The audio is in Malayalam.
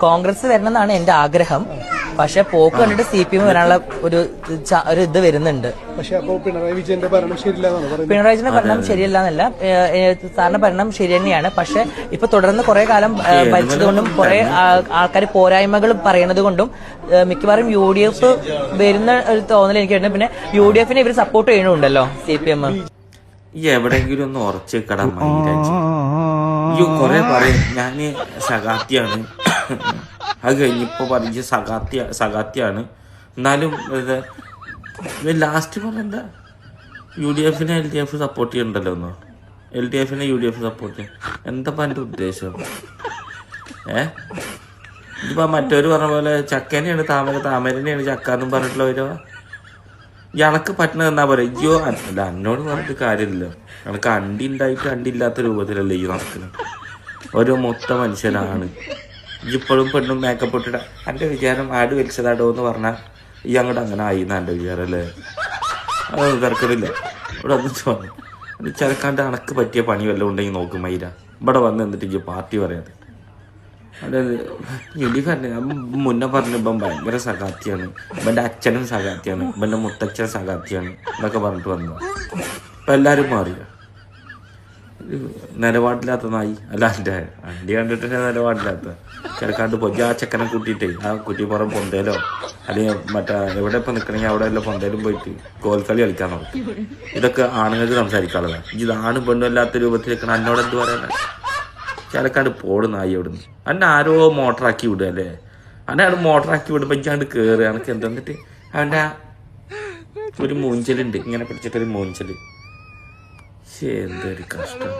കോൺഗ്രസ് വരണം എന്നാണ് എന്റെ ആഗ്രഹം. പക്ഷെ പോക്ക് കണ്ടിട്ട് CPM വരാനുള്ള ഒരു ഇത് വരുന്നുണ്ട്. പക്ഷെ അപ്പോ പിണറായി വിജയന്റെ ഭരണം ശരിയില്ലാന്നാണ് പറയുന്നത്. പിണറായി വിജയന്റെ ഭരണം ശരിയല്ല എന്നല്ല, സാറിന്റെ ഭരണം ശരി തന്നെയാണ്. പക്ഷെ ഇപ്പൊ തുടർന്ന് കുറെ കാലം ഭരിച്ചതുകൊണ്ടും കുറെ ആൾക്കാർ പോരായ്മകൾ പറയുന്നത് കൊണ്ടും മിക്കവാറും UDF വരുന്ന ഒരു തോന്നൽ എനിക്ക് വരുന്നത്. പിന്നെ UDF-നെ ഇവർ സപ്പോർട്ട് ചെയ്യണുണ്ടല്ലോ CPM. എവിടെയെങ്കിലും ഒന്ന് ഉറച്ച് കടം കൊറേ പറയും ഞാന് സഖാത്തിയാണ്, അത് കഴിഞ്ഞിപ്പോ പറഞ്ഞ സഖാത്തിയാണ്. എന്നാലും ലാസ്റ്റ് പറഞ്ഞെന്താ UDF-നെ LDF സപ്പോർട്ട് ചെയ്യണ്ടല്ലോ എന്നോ, LDF-നെ UDF സപ്പോർട്ട് ചെയ്യും. എന്താ എന്റെ ഉദ്ദേശം? ഇതിപ്പോ മറ്റൊരു പറഞ്ഞ പോലെ ചക്കനെയാണ് താമര, താമരനെയാണ് ചക്ക എന്നും പറഞ്ഞിട്ടുള്ള ഒരു ഇയാൾക്ക് പറ്റുന്നത് എന്നാ പറയാ. അയ്യോ അല്ല, എന്നോട് പറഞ്ഞിട്ട് കാര്യമില്ലല്ലോ. എനിക്ക് അണ്ടി ഉണ്ടായിട്ട് അണ്ടി ഇല്ലാത്ത രൂപത്തിലല്ലേ ഈ നടക്കുന്നത്. ഒരു മൊത്ത മനുഷ്യനാണ് ഇപ്പോഴും പെണ്ണും മേക്കപ്പ് ഇട്ടിട്ട്. എൻ്റെ വിചാരം ആട് വലിച്ചതാടോ എന്ന് പറഞ്ഞാൽ ഈ അങ്ങോട്ട് അങ്ങനെ ആയി എന്നാ എൻ്റെ വിചാരം അല്ലേ. അതൊന്നും തിരക്കടില്ല. ഇവിടെ ഒന്നും തോന്നി ചിലക്കാണ്ട് അണക്ക് പറ്റിയ പണി വല്ലതും ഉണ്ടെങ്കിൽ നോക്കും മൈര. ഇവിടെ വന്ന് എന്നിട്ട് ഈ പാർട്ടി പറയാതെ മുന്നേ പറഞ്ഞ ഇപ്പം ഭയങ്കര സഖാത്തിയാണ്, ഇവന്റെ അച്ഛനും സഖാത്തിയാണ്, ഇവന്റെ മുത്തച്ഛൻ സഖാത്തിയാണ് എന്നൊക്കെ പറഞ്ഞിട്ട് വന്നു. ഇപ്പൊ എല്ലാരും മാറിയ നിലപാടില്ലാത്ത നായി അല്ല. എൻ്റെ അണ്ടി കണ്ടിട്ട് നിലപാടില്ലാത്ത ചിലക്കാണ്ട് പൊജ്ജ ആ ചെക്കനെ കൂട്ടിയിട്ടേ ആ കുറ്റിപ്പുറം പൊന്തയിലോ അല്ലെങ്കിൽ മറ്റേ എവിടെ ഇപ്പൊ നിൽക്കണമെങ്കിൽ അവിടെ എല്ലാം പൊന്തയിലും പോയിട്ട് കോൽക്കളി കളിക്കാൻ നോക്കും. ഇതൊക്കെ ആണുങ്ങൾക്ക് സംസാരിക്കാനുള്ളതാണ്. ഇത് ആണും പെണ്ണും അല്ലാത്ത രൂപത്തിൽ നിൽക്കണം. എന്നോട് എന്ത് പറയാനാ? ചിലക്കാണ്ട് പോടുന്ന ആയി അവിടുന്ന് അന്നെ ആരോ മോട്ടറാക്കി വിടുക അല്ലേ. അന്നെ അവിടെ മോട്ടറാക്കി വിടുമ്പോൾ ഇച്ചാണ്ട് കയറുക. എനിക്ക് എന്തെന്നിട്ട് അവൻ്റെ ഒരു മൂഞ്ചലുണ്ട്, ഇങ്ങനെ പിടിച്ചിട്ടൊരു മൂഞ്ചല്. എന്തൊരു കഷ്ടം.